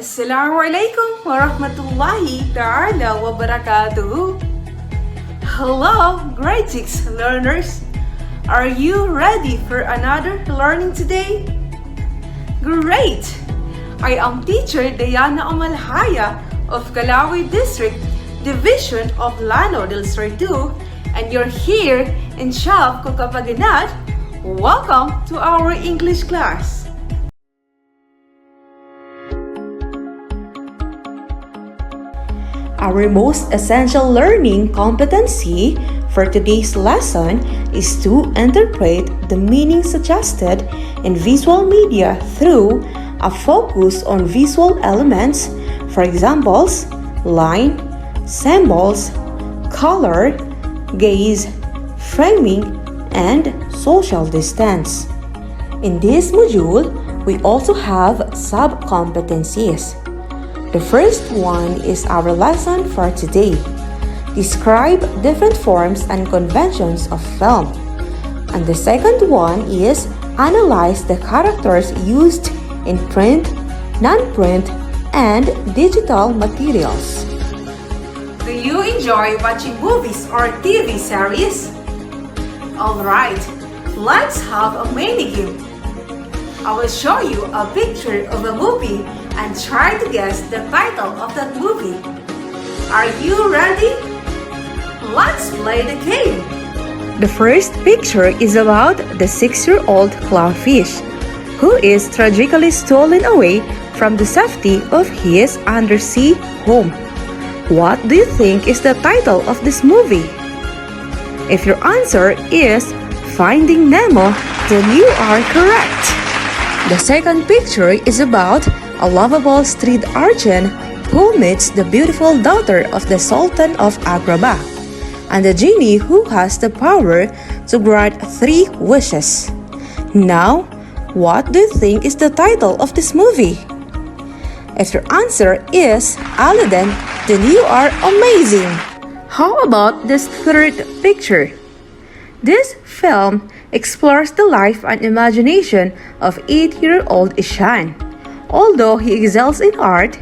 Assalamualaikum warahmatullahi ta'ala wabarakatuh. Hello, grade 6 learners. Are you ready for another learning today? Great! I am teacher Diana Amalhaya of Calawi District, Division of Lano del Sur 2, and you're here in Shop Kukapaganat. Welcome to our English class. Our most essential learning competency for today's lesson is to interpret the meaning suggested in visual media through a focus on visual elements, for examples, line, symbols, color, gaze, framing, and social distance. In this module, we also have sub-competencies. The first one is our lesson for today. Describe different forms and conventions of film. And the second one is analyze the characters used in print, non-print, and digital materials. Do you enjoy watching movies or TV series? Alright, let's have a mini game. I will show you a picture of a movie and try to guess the title of that movie. Are you ready? Let's play the game. The first picture is about the 6-year-old clownfish who is tragically stolen away from the safety of his undersea home. What do you think is the title of this movie? If your answer is Finding Nemo, then you are correct. The second picture is about a lovable street urchin who meets the beautiful daughter of the Sultan of Agrabah and the genie who has the power to grant 3 wishes. Now, what do you think is the title of this movie? If your answer is Aladdin, then you are amazing! How about this third picture? This film explores the life and imagination of 8-year-old Ishan. Although he excels in art,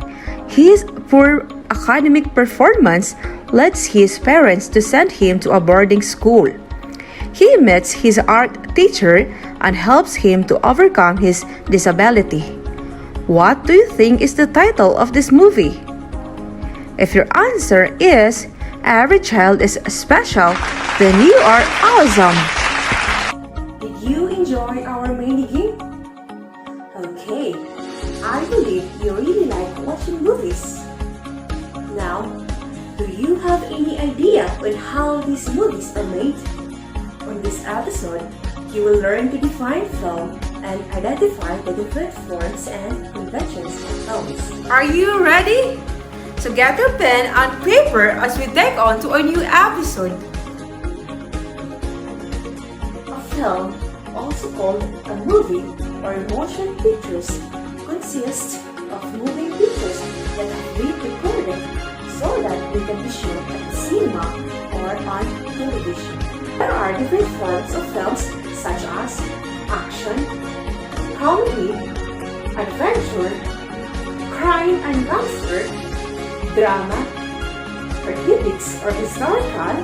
his poor academic performance leads his parents to send him to a boarding school. He meets his art teacher and helps him to overcome his disability. What do you think is the title of this movie? If your answer is Every Child is Special, then you are awesome! Did you enjoy our mini game? Okay, I believe you really like watching movies. Now, do you have any idea on how these movies are made? On this episode, you will learn to define film and identify the different forms and conventions of films. Are you ready? So get your pen and paper as we take on to a new episode. A film, also called a movie or motion pictures, consists of moving pictures that have been recorded so that they can be shown at the cinema or on television. There are different forms of films such as action, comedy, adventure, crime and gangster, drama, epics or historical,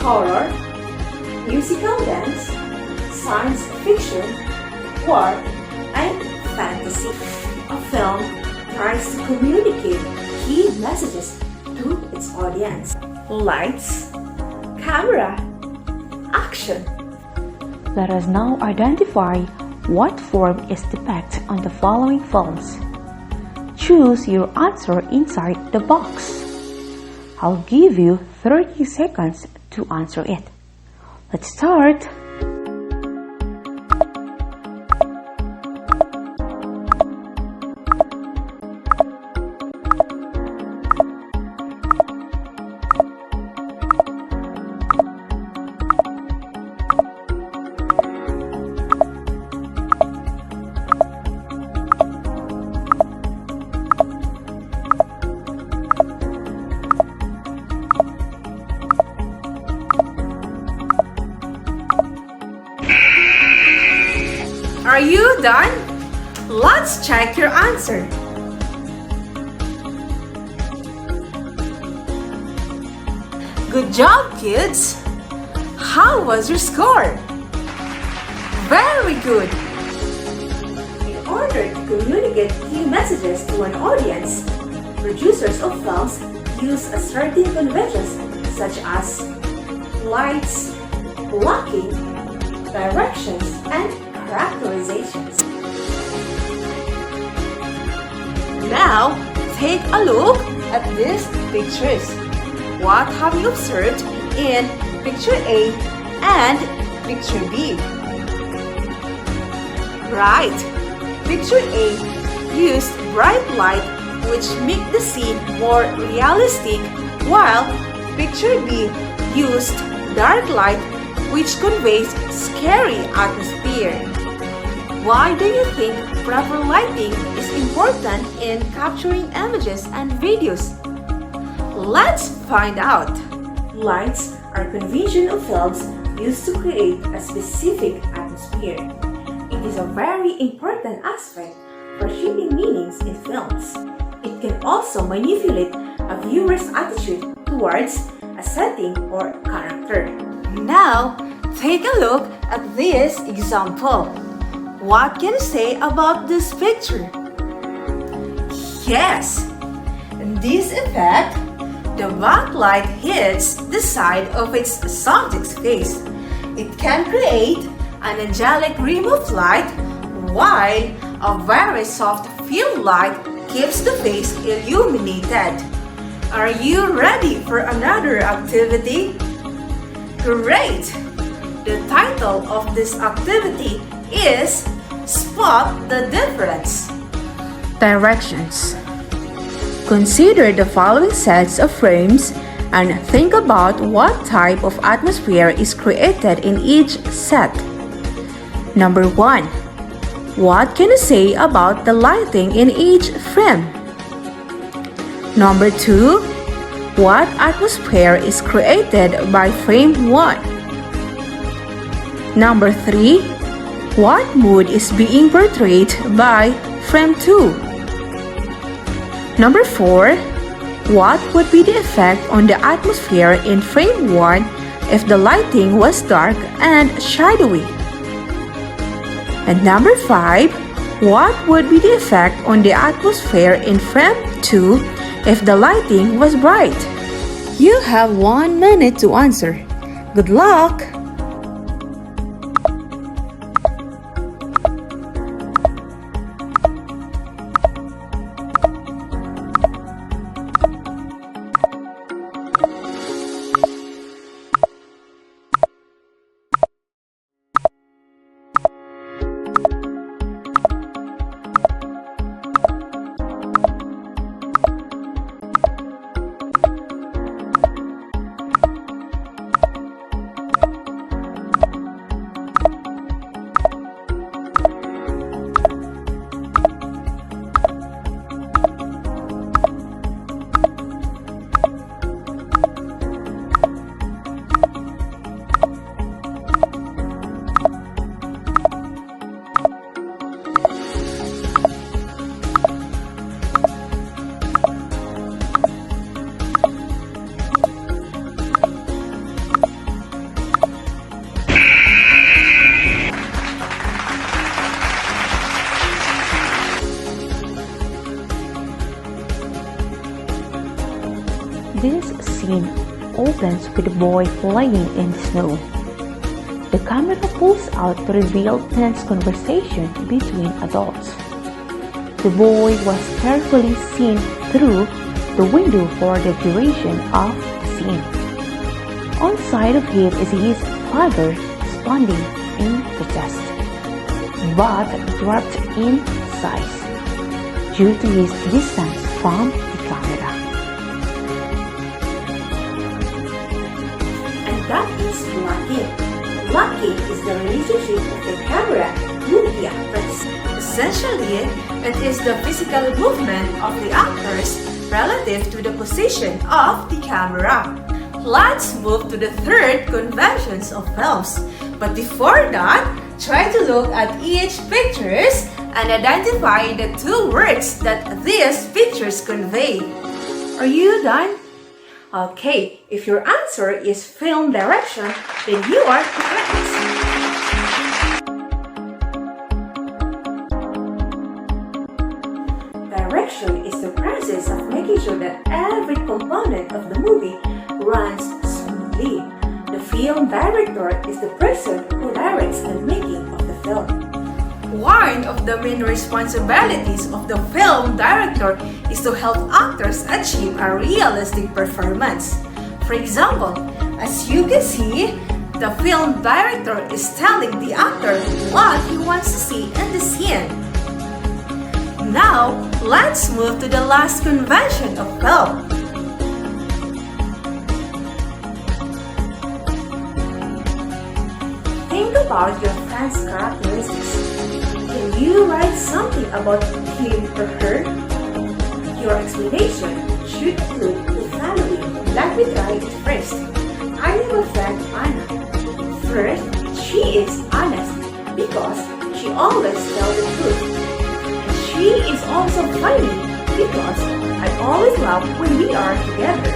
horror, musical dance, science fiction, war, and fantasy. A film tries to communicate key messages to its audience. Lights, camera, action. Let us now identify what form is depicted on the following films. Choose your answer inside the box. I'll give you 30 seconds to answer it. Let's start! Are you done? Let's check your answer. Good job, kids! How was your score? Very good! In order to communicate key messages to an audience, producers of films use a certain conventions such as lights, blocking, directions, and characterizations. Now, take a look at these pictures. What have you observed in picture A and picture B? Right. Picture A used bright light which make the scene more realistic, while picture B used dark light which conveys scary atmosphere. Why do you think proper lighting is important in capturing images and videos? Let's find out. Lights are convention of films used to create a specific atmosphere. It is a very important aspect for shaping meanings in films. It can also manipulate a viewer's attitude towards a setting or character. Now, take a look at this example. What can you say about this picture? Yes, in this effect, the backlight hits the side of its subject's face. It can create an angelic rim of light, while a very soft field light keeps the face illuminated. Are you ready for another activity? Great! The title of this activity is Spot the Difference. Directions. Consider the following sets of frames and think about what type of atmosphere is created in each set. Number 1. What can you say about the lighting in each frame? Number 2. What atmosphere is created by frame 1? Number 3. What mood is being portrayed by frame 2? Number 4. What would be the effect on the atmosphere in frame 1 if the lighting was dark and shadowy? And number 5. What would be the effect on the atmosphere in frame 2 if the lighting was bright? You have 1 minute to answer. Good luck! This scene opens with a boy playing in snow. The camera pulls out to reveal tense conversation between adults. The boy was carefully seen through the window for the duration of the scene. On side of him is his father standing in protest, but dropped in size due to his distance from the camera. And that is blocking. Blocking is the relationship of the camera with the actors. Essentially, it is the physical movement of the actors relative to the position of the camera. Let's move to the third conventions of films. But before that, try to look at each pictures and identify the two words that these pictures convey. Are you done? Okay, if your answer is film direction, then you are correct. Direction is the process of making sure that every component of the movie runs smoothly. The film director is the person who directs the making of the film. One of the main responsibilities of the film director is to help actors achieve a realistic performance. For example, as you can see, the film director is telling the actor what he wants to see in the scene. Now, let's move to the last convention of film. Think about your friend's characteristics. Can you write something about him or her? Your explanation should include the following. Let me try it first. I have a friend, Anna. First, she is honest because she always tells the truth. And she is also funny because I always laugh when we are together.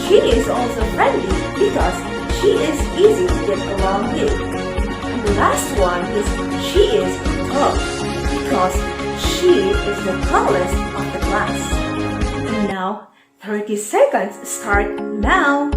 She is also friendly because she is easy to get along with. And the last one is she is tall because she is the tallest of the class. And now, 30 seconds start now.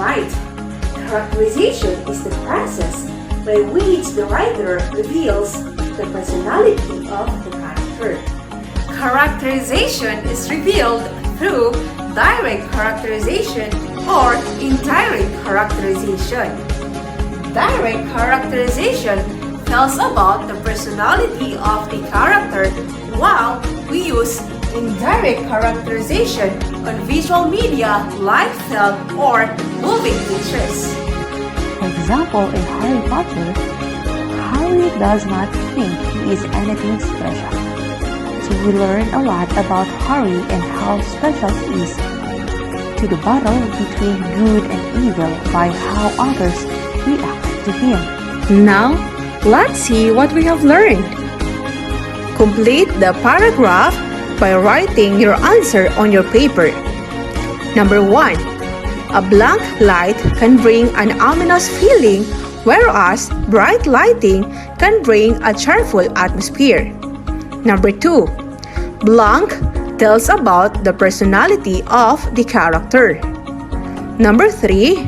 Alright, characterization is the process by which the writer reveals the personality of the character. Characterization is revealed through direct characterization or indirect characterization. Direct characterization tells about the personality of the character, while we use indirect characterization on visual media like film or moving pictures. For example, in Harry Potter, Harry does not think he is anything special. So we learn a lot about Harry and how special he is to the battle between good and evil by how others react to him. Now, let's see what we have learned. Complete the paragraph by writing your answer on your paper. Number 1. A blank light can bring an ominous feeling, whereas bright lighting can bring a cheerful atmosphere. Number 2. Blank tells about the personality of the character. Number 3.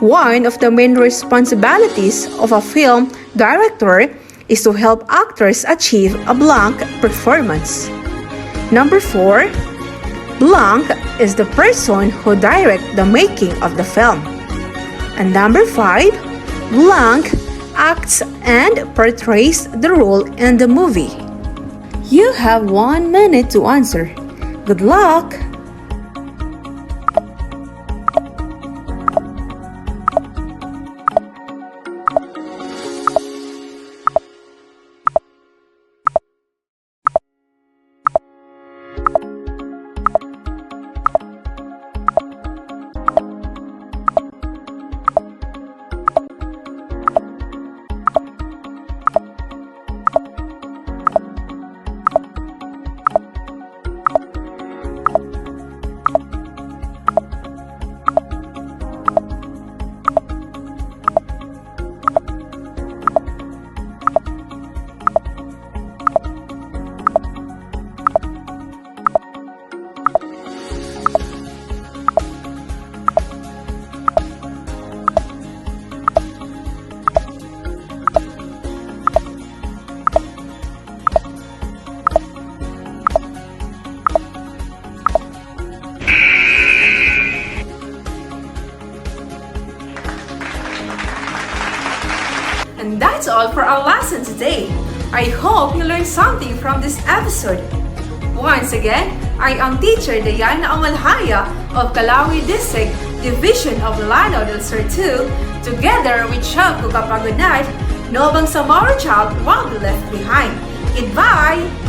One of the main responsibilities of a film director is to help actors achieve a blank performance. Number 4. Blank is the person who directs the making of the film. And number 5. Blank acts and portrays the role in the movie. You have 1 minute to answer. Good luck! And that's all for our lesson today. I hope you learned something from this episode. Once again, I am Teacher Diana Amalhaya of Calawi District, Division of Lanao del Sur 2, together with Chang Kukapagunat, no bang Samaro child won't be left behind. Goodbye!